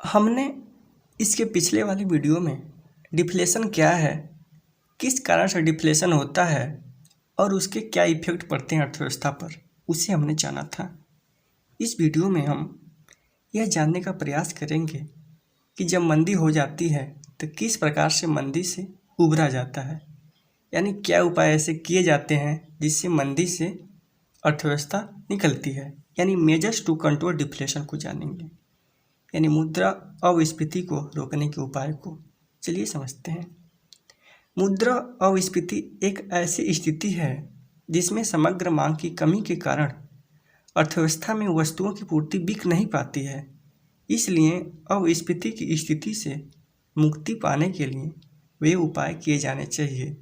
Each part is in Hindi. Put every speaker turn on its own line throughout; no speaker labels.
हमने इसके पिछले वाली वीडियो में डिफ्लेशन क्या है, किस कारण से डिफ्लेशन होता है और उसके क्या इफ़ेक्ट पड़ते हैं अर्थव्यवस्था पर, उसे हमने जाना था। इस वीडियो में हम यह जानने का प्रयास करेंगे कि जब मंदी हो जाती है तो किस प्रकार से मंदी से उभरा जाता है, यानी क्या उपाय ऐसे किए जाते हैं जिससे मंदी से अर्थव्यवस्था निकलती है, यानी मेजर्स टू कंट्रोल डिफ्लेशन को जानेंगे, यानी मुद्रा अपस्फीति को रोकने के उपाय को। चलिए समझते हैं। मुद्रा अपस्फीति एक ऐसी स्थिति है जिसमें समग्र मांग की कमी के कारण अर्थव्यवस्था में वस्तुओं की पूर्ति बिक नहीं पाती है। इसलिए अपस्फीति की स्थिति से मुक्ति पाने के लिए वे उपाय किए जाने चाहिए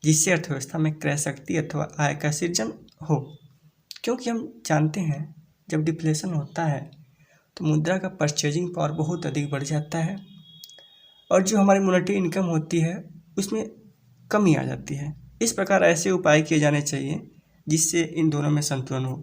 जिससे अर्थव्यवस्था में क्रय शक्ति अथवा आय का सृजन हो। क्योंकि हम जानते हैं जब डिफ्लेशन होता है तो मुद्रा का परचेजिंग पावर बहुत अधिक बढ़ जाता है और जो हमारी मॉनेटरी इनकम होती है उसमें कमी आ जाती है। इस प्रकार ऐसे उपाय किए जाने चाहिए जिससे इन दोनों में संतुलन हो।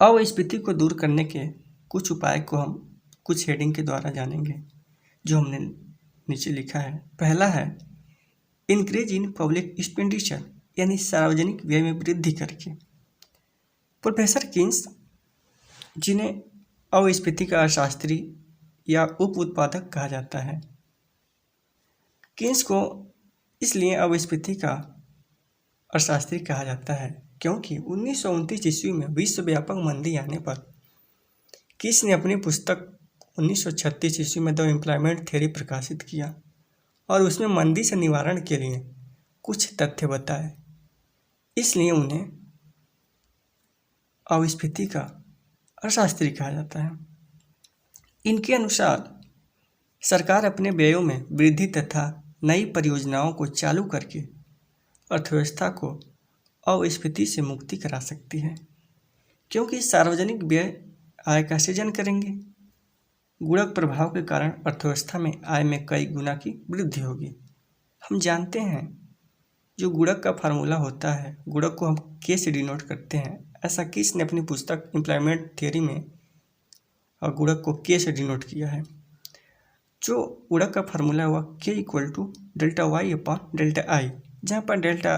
अपस्फीति को दूर करने के कुछ उपाय को हम कुछ हेडिंग के द्वारा जानेंगे जो हमने नीचे लिखा है। पहला है इंक्रीज इन पब्लिक एक्सपेंडिचर, यानी सार्वजनिक व्यय में वृद्धि करके। प्रोफेसर किन्स, जिन्हें अपस्फीति का अर्थशास्त्री या उप उत्पादक कहा जाता है, किन्स को इसलिए अपस्फीति का अर्थशास्त्री कहा जाता है क्योंकि 1929 ईस्वी में विश्वव्यापक मंदी आने पर किन्स ने अपनी पुस्तक 1936 ईस्वी में द एम्प्लॉयमेंट थ्योरी प्रकाशित किया और उसमें मंदी से निवारण के लिए कुछ तथ्य बताए। इसलिए उन्हें अपस्फीति का अर्थशास्त्री कहा जाता है। इनके अनुसार सरकार अपने व्ययों में वृद्धि तथा नई परियोजनाओं को चालू करके अर्थव्यवस्था को अपस्फीति से मुक्ति करा सकती है, क्योंकि सार्वजनिक व्यय आय का सृजन करेंगे। गुणक प्रभाव के कारण अर्थव्यवस्था में आय में कई गुना की वृद्धि होगी। हम जानते हैं जो गुणक का फार्मूला होता है, गुणक को हम के से डिनोट करते हैं। ऐसा किस ने अपनी पुस्तक एम्प्लॉयमेंट थियरी में और गुणक को के से डिनोट किया है। जो गुणक का फार्मूला हुआ के equal to delta Y upon delta I, जहाँ पर डेल्टा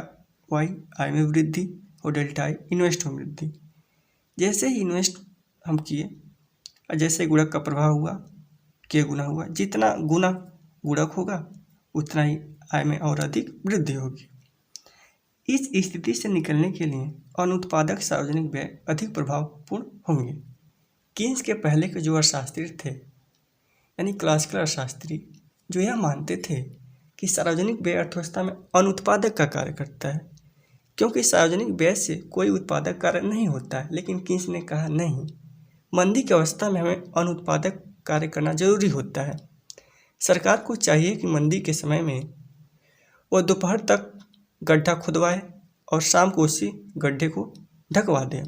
वाई आय में वृद्धि और डेल्टा आई इन्वेस्ट में वृद्धि। जैसे ही इन्वेस्ट हम किए और जैसे गुणक का प्रभाव हुआ के गुना हुआ, जितना गुना गुणक होगा उतना ही आय में और अधिक वृद्धि होगी। इस स्थिति से निकलने के लिए अनुत्पादक सार्वजनिक व्यय अधिक प्रभावपूर्ण होंगे। किन्स के पहले के जो अर्थशास्त्री थे, यानी क्लासिकल अर्थशास्त्री, जो यह मानते थे कि सार्वजनिक व्यय अर्थव्यवस्था में अनुत्पादक का कार्य करता है, क्योंकि सार्वजनिक व्यय से कोई उत्पादक कार्य नहीं होता है। लेकिन किन्स ने कहा नहीं, मंदी की अवस्था में हमें अनुत्पादक कार्य करना जरूरी होता है। सरकार को चाहिए कि मंदी के समय में वह दोपहर तक गड्ढा खुदवाए और शाम को उसी गड्ढे को ढकवा दे,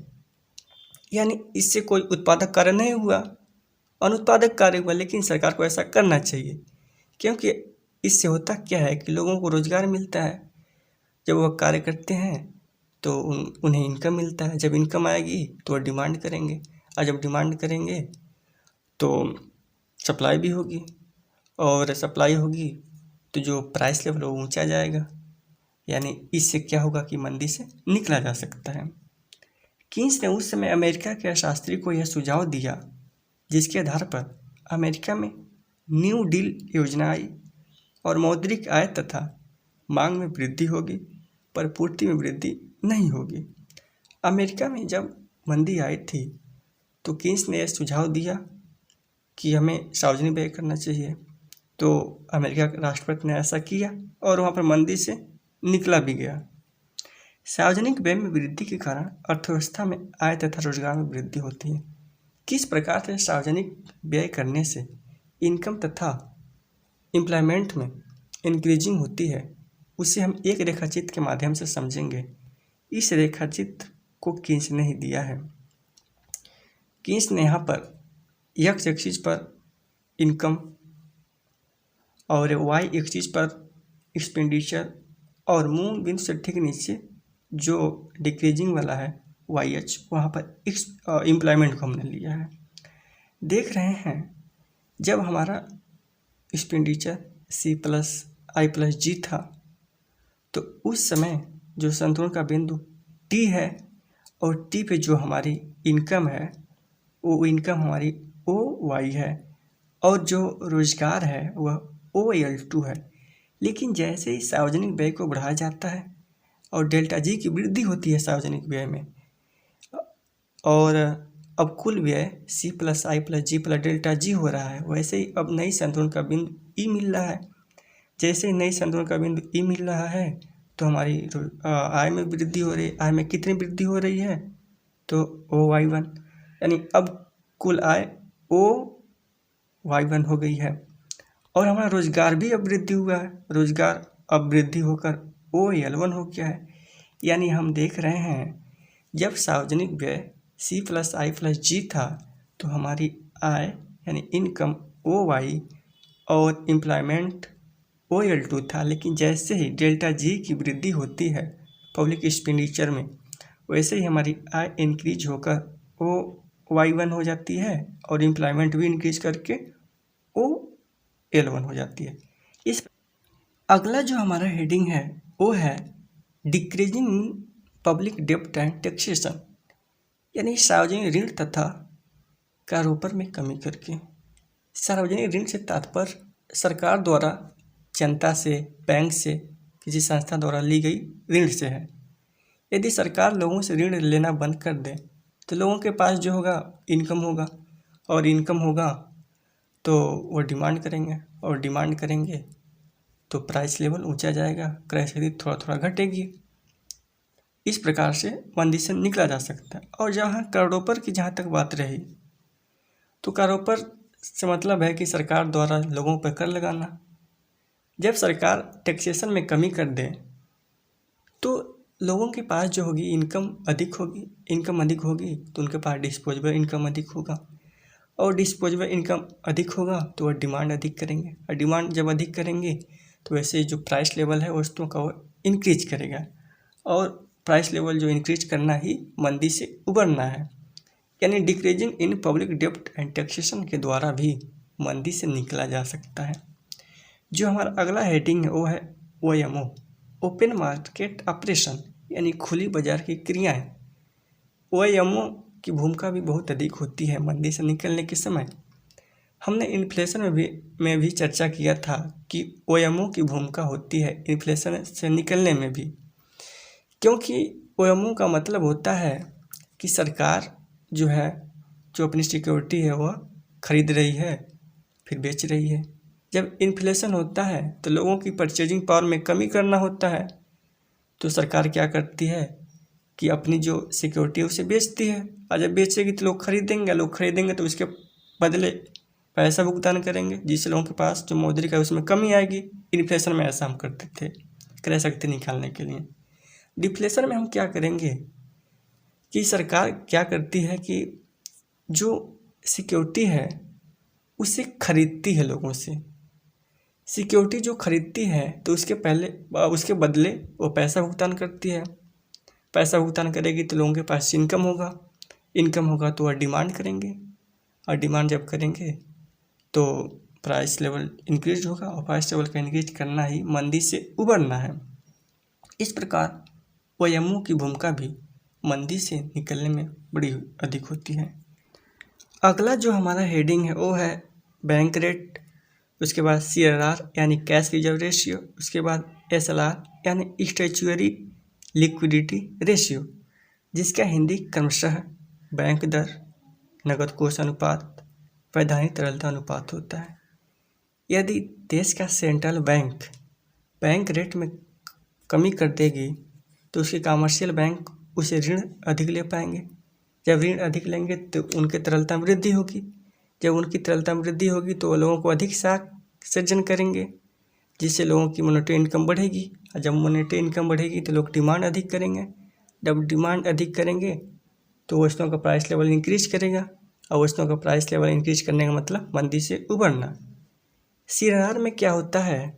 यानी इससे कोई उत्पादक कार्य नहीं हुआ, अनुत्पादक कार्य हुआ। लेकिन सरकार को ऐसा करना चाहिए, क्योंकि इससे होता क्या है कि लोगों को रोजगार मिलता है। जब वह कार्य करते हैं तो उन्हें इनकम मिलता है। जब इनकम आएगी तो वह डिमांड करेंगे, और जब डिमांड करेंगे तो सप्लाई भी होगी, और सप्लाई होगी तो जो प्राइस लेवल वो ऊंचा जाएगा, यानी इससे क्या होगा कि मंदी से निकला जा सकता है। किन्स ने उस समय अमेरिका के अर्थशास्त्री को यह सुझाव दिया, जिसके आधार पर अमेरिका में न्यू डील योजना आई और मौद्रिक आय तथा मांग में वृद्धि होगी पर पूर्ति में वृद्धि नहीं होगी। अमेरिका में जब मंदी आई थी तो किन्स ने यह सुझाव दिया कि हमें सार्वजनिक व्यय करना चाहिए। तो अमेरिका के राष्ट्रपति ने ऐसा किया और वहाँ पर मंदी से निकला भी गया। सार्वजनिक व्यय में वृद्धि के कारण अर्थव्यवस्था में आय तथा रोजगार में वृद्धि होती है। किस प्रकार से सार्वजनिक व्यय करने से इनकम तथा एम्प्लॉयमेंट में इंक्रीजिंग होती है, उसे हम एक रेखाचित्र के माध्यम से समझेंगे। इस रेखाचित्र को किन्स ने ही दिया है। किन्स ने यहाँ पर एक्स एक्सिस पर इनकम और वाई एक्सिस पर एक्सपेंडिचर और मूल बिंदु से ठीक नीचे जो डिक्रीजिंग वाला है वाई एच, वहाँ पर एम्प्लॉयमेंट को हमने लिया है। देख रहे हैं जब हमारा एक्सपेंडिचर C+I+G था, तो उस समय जो संतुलन का बिंदु T है और T पे जो हमारी इनकम है वो इनकम हमारी OY है और जो रोजगार है वह OL2 है। लेकिन जैसे ही सार्वजनिक व्यय को बढ़ाया जाता है और डेल्टा जी की वृद्धि होती है सार्वजनिक व्यय में, और अब कुल व्यय C+I+G+ΔG हो रहा है, वैसे ही अब नई संतुलन का बिंदु E मिल रहा है। जैसे ही नई संतुलन का बिंदु E मिल रहा है तो हमारी आय में वृद्धि हो रही है। आय में कितनी वृद्धि हो रही है? तो OY1, यानी अब कुल आय OY1 हो गई है। और हमारा रोजगार भी अब वृद्धि हुआ है, रोजगार अब वृद्धि होकर OL1 हो गया है। यानी हम देख रहे हैं जब सार्वजनिक व्यय C+I+G था तो हमारी आय यानी इनकम OY और एम्प्लॉयमेंट OL2 था। लेकिन जैसे ही डेल्टा जी की वृद्धि होती है पब्लिक एक्सपेंडिचर में, वैसे ही हमारी आय इंक्रीज होकर OY1 हो जाती है और एम्प्लॉयमेंट भी इंक्रीज करके OL1 हो जाती है। इस अगला जो हमारा हेडिंग है वो है डिक्रीजिंग पब्लिक डेब्ट एंड टैक्सेशन, यानी सार्वजनिक ऋण तथा कारोबार में कमी करके। सार्वजनिक ऋण से तात्पर्य सरकार द्वारा जनता से, बैंक से, किसी संस्था द्वारा ली गई ऋण से है। यदि सरकार लोगों से ऋण लेना बंद कर दे तो लोगों के पास जो होगा इनकम होगा, और इनकम होगा तो वो डिमांड करेंगे, और डिमांड करेंगे तो प्राइस लेवल ऊंचा जाएगा, क्रय शक्ति थोड़ा थोड़ा घटेगी। इस प्रकार से मंदी से निकला जा सकता है। और जहाँ कारोबार की जहाँ तक बात रही तो कारोबार से मतलब है कि सरकार द्वारा लोगों पर कर लगाना। जब सरकार टैक्सेशन में कमी कर दे तो लोगों के पास जो होगी इनकम अधिक होगी, इनकम अधिक होगी तो उनके पास डिस्पोजेबल इनकम अधिक होगा, और डिस्पोजेबल इनकम अधिक होगा तो वह डिमांड अधिक करेंगे, और डिमांड जब अधिक करेंगे तो वैसे जो प्राइस लेवल है वस्तुओं का वो इंक्रीज करेगा, और प्राइस लेवल जो इंक्रीज करना ही मंदी से उबरना है। यानी डिक्रीजिंग इन पब्लिक डेब्ट एंड टैक्सेशन के द्वारा भी मंदी से निकला जा सकता है। जो हमारा अगला हेडिंग है वो है OMO, ओपन मार्केट ऑपरेशन, यानी खुली बाजार की क्रियाएं। OMO की भूमिका भी बहुत अधिक होती है मंदी से निकलने के समय। हमने इन्फ्लेशन में भी चर्चा किया था कि OMO की भूमिका होती है इन्फ्लेशन से निकलने में भी, क्योंकि OMO का मतलब होता है कि सरकार जो है, जो अपनी सिक्योरिटी है वह खरीद रही है फिर बेच रही है। जब इन्फ्लेशन होता है तो लोगों की परचेजिंग पावर में कमी करना होता है, तो सरकार क्या करती है कि अपनी जो सिक्योरिटी है उसे बेचती है, और जब बेचेगी तो लोग खरीदेंगे तो उसके बदले पैसा भुगतान करेंगे, जिससे लोगों के पास जो मौद्रिक है उसमें कमी आएगी। इन्फ्लेशन में ऐसा हम करते थे क्रय शक्ति निकालने के लिए। डिफ्लेशन में हम क्या करेंगे कि सरकार क्या करती है कि जो सिक्योरिटी है उसे खरीदती है लोगों से। सिक्योरिटी जो खरीदती है तो उसके बदले वो पैसा भुगतान करती है। पैसा भुगतान करेगी तो लोगों के पास इनकम होगा तो वह डिमांड करेंगे, और डिमांड जब करेंगे तो प्राइस लेवल इंक्रीज होगा, और प्राइस लेवल का इंक्रीज करना ही मंदी से उबरना है। इस प्रकार OMO की भूमिका भी मंदी से निकलने में बड़ी अधिक होती है। अगला जो हमारा हेडिंग है वो है बैंक रेट, उसके बाद CRR यानी कैश रिजर्व रेशियो, उसके बाद SLR यानी स्टैच्यूअरी लिक्विडिटी रेशियो, जिसका हिंदी क्रमशः बैंक दर, नगद कोष अनुपात, वैधानिक तरलता अनुपात होता है। यदि देश का सेंट्रल बैंक रेट में कमी कर देगी तो उसके कमर्शियल बैंक उसे ऋण अधिक ले पाएंगे। जब ऋण अधिक लेंगे तो उनके तरलता में वृद्धि होगी। जब उनकी तरलता में वृद्धि होगी तो लोगों को अधिक साख सृजन करेंगे, जिससे लोगों की मॉनेटरी इनकम बढ़ेगी, और जब मॉनेटरी इनकम बढ़ेगी तो लोग डिमांड अधिक करेंगे। जब डिमांड अधिक करेंगे तो वस्तुओं का प्राइस लेवल इंक्रीज करेगा, और वस्तुओं का प्राइस लेवल इंक्रीज करने का मतलब मंदी से उबरना। CRR में क्या होता है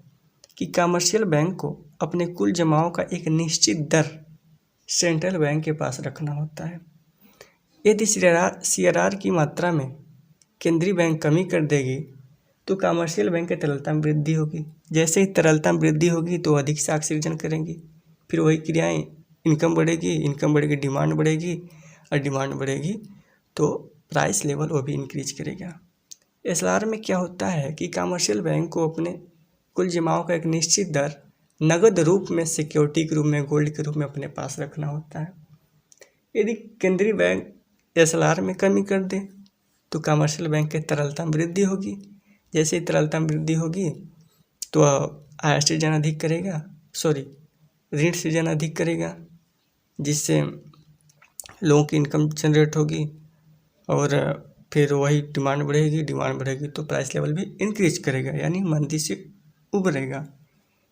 कि कमर्शियल बैंक को अपने कुल जमाओं का एक निश्चित दर सेंट्रल बैंक के पास रखना होता है। यदि CRR की मात्रा में केंद्रीय बैंक कमी कर देगी तो कमर्शियल बैंक की तरलता में वृद्धि होगी। जैसे ही तरलता में वृद्धि होगी तो अधिक साख सृजन करेंगी, फिर वही क्रियाएं, इनकम बढ़ेगी, डिमांड बढ़ेगी, और डिमांड बढ़ेगी तो प्राइस लेवल वो भी इंक्रीज करेगा। एसएलआर में क्या होता है कि कमर्शियल बैंक को अपने कुल जमाओं का एक निश्चित दर नगद रूप में सिक्योरिटी के रूप में, गोल्ड के रूप में अपने पास रखना होता है। यदि केंद्रीय बैंक एसएलआर में कमी कर दे तो कमर्शियल बैंक की तरलता में वृद्धि होगी। जैसे ही तरलता में वृद्धि होगी तो आय सृजन अधिक करेगा, ऋण सृजन अधिक करेगा, जिससे लोगों की इनकम जनरेट होगी और फिर वही डिमांड बढ़ेगी तो प्राइस लेवल भी इंक्रीज करेगा, यानी मंदी से उभरेगा।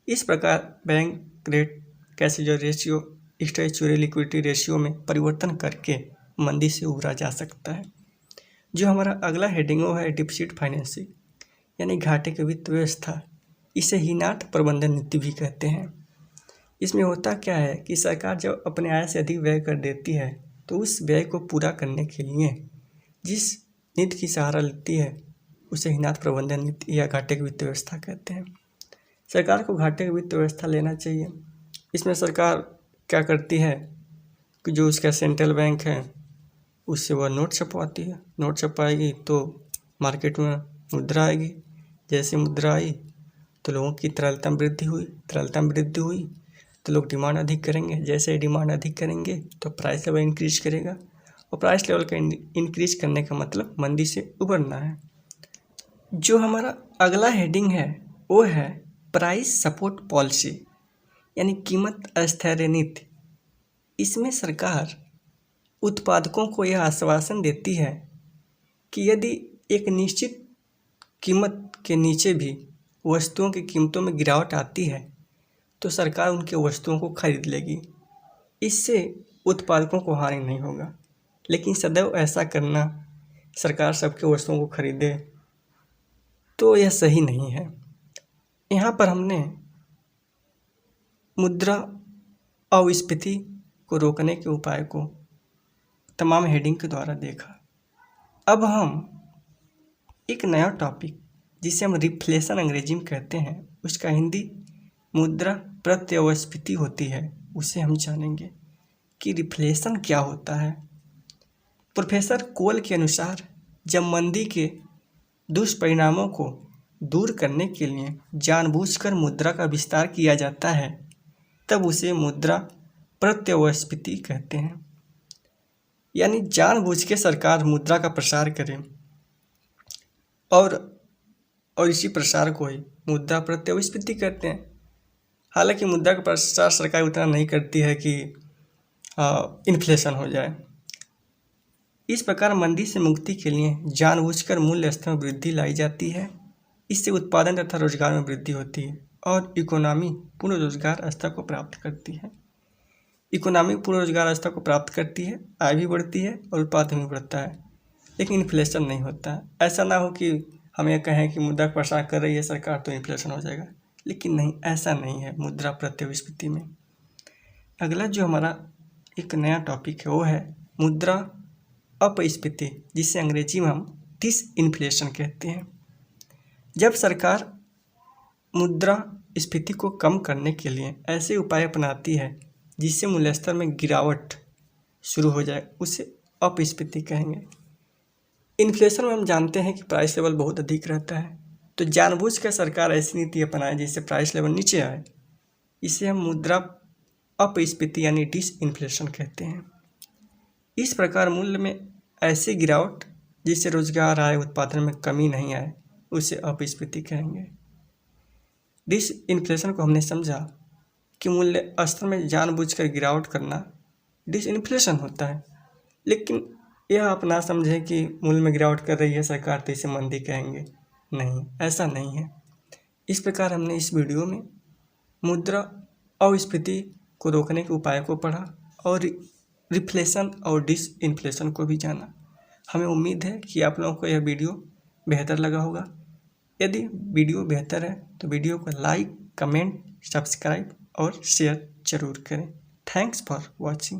इस प्रकार bank rate cash ratio, statutory liquidity ratio में परिवर्तन करके मंदी से उभरा जा सकता है। जो हमारा अगला हेडिंग वो है डिफिसिट फाइनेंसिंग, यानी घाटे की वित्त व्यवस्था। इसे हीनार्थ प्रबंधन नीति भी कहते हैं। इसमें होता क्या है कि सरकार जब अपने आय से अधिक व्यय कर देती है तो उस व्यय को पूरा करने के लिए जिस नीति की सहारा लेती है उसे हीनार्थ प्रबंधन नीति या घाटे की वित्त व्यवस्था कहते हैं। सरकार को घाटे की वित्त व्यवस्था लेना चाहिए। इसमें सरकार क्या करती है कि जो उसका सेंट्रल बैंक है उससे वह नोट छपवाती है। नोट छपवाएगी तो मार्केट में मुद्रा आएगी। जैसे मुद्रा आई तो लोगों की तरलता में वृद्धि हुई तो लोग डिमांड अधिक करेंगे। जैसे डिमांड अधिक करेंगे तो प्राइस लेवल इंक्रीज करेगा, और प्राइस लेवल का इंक्रीज करने का मतलब मंदी से उबरना है। जो हमारा अगला हेडिंग है वो है प्राइस सपोर्ट पॉलिसी, यानी कीमत स्थैर्य नीति। इसमें सरकार उत्पादकों को यह आश्वासन देती है कि यदि एक निश्चित कीमत के नीचे भी वस्तुओं की कीमतों में गिरावट आती है तो सरकार उनके वस्तुओं को खरीद लेगी। इससे उत्पादकों को हानि नहीं होगा, लेकिन सदैव ऐसा करना, सरकार सबके वस्तुओं को खरीदे, तो यह सही नहीं है। यहाँ पर हमने मुद्रा अस्फीति को रोकने के उपाय को तमाम हेडिंग के द्वारा देखा। अब हम एक नया टॉपिक जिसे हम रिफ्लेशन अंग्रेजी में कहते हैं, उसका हिंदी मुद्रा प्रत्यस्फीति होती है, उसे हम जानेंगे कि रिफ्लेशन क्या होता है। प्रोफेसर कोल के अनुसार जब मंदी के दुष्परिणामों को दूर करने के लिए जानबूझकर मुद्रा का विस्तार किया जाता है तब उसे मुद्रा प्रत्यस्फीति कहते हैं। यानी जानबूझ के सरकार मुद्रा का प्रसार करे और इसी प्रसार को ही मुद्रा प्रत्यस्फीति कहते हैं। हालांकि मुद्रा का प्रसार सरकार उतना नहीं करती है कि इन्फ्लेशन हो जाए। इस प्रकार मंदी से मुक्ति के लिए जानबूझकर मूल्य स्तर में वृद्धि लाई जाती है। इससे उत्पादन तथा रोजगार में वृद्धि होती है और इकोनॉमी पूर्ण रोजगार स्तर को प्राप्त करती है। इकोनॉमी पूर्ण रोजगार स्तर को प्राप्त करती है, आय भी बढ़ती है और उत्पादन भी बढ़ता है, लेकिन इन्फ्लेशन नहीं होता है। ऐसा ना हो कि हम ये कहें कि मुद्रा का प्रसार कर रही है सरकार तो इन्फ्लेशन हो जाएगा, लेकिन नहीं, ऐसा नहीं है मुद्रा प्रत्यस्फीति में। अगला जो हमारा एक नया टॉपिक है वो है मुद्रा अपस्फीति, जिसे अंग्रेजी में हम डिसइन्फ्लेशन कहते हैं। जब सरकार मुद्रा स्फीति को कम करने के लिए ऐसे उपाय अपनाती है जिससे मूल्य स्तर में गिरावट शुरू हो जाए, उसे अपस्फीति कहेंगे। इन्फ्लेशन में हम जानते हैं कि प्राइस लेवल बहुत अधिक रहता है, तो जानबूझकर सरकार ऐसी नीति अपनाए जिससे प्राइस लेवल नीचे आए, इसे हम मुद्रा अपस्फीति यानी डिसइन्फ्लेशन कहते हैं। इस प्रकार मूल्य में ऐसी गिरावट जिससे रोजगार आए, उत्पादन में कमी नहीं आए, उसे अपस्फीति कहेंगे। डिसइन्फ्लेशन को हमने समझा कि मूल्य स्तर में जानबूझकर गिरावट करना डिसइन्फ्लेशन होता है, लेकिन यह आप ना समझें कि मूल्य में गिरावट कर रही है सरकार तो इसे मंदी कहेंगे। नहीं, ऐसा नहीं है। इस प्रकार हमने इस वीडियो में मुद्रा अस्फीति को रोकने के उपाय को पढ़ा और रिफ्लेशन और डिसइन्फ्लेशन को भी जाना। हमें उम्मीद है कि आप लोगों को यह वीडियो बेहतर लगा होगा। यदि वीडियो बेहतर है तो वीडियो को लाइक, कमेंट, सब्सक्राइब और शेयर जरूर करें। Thanks for watching.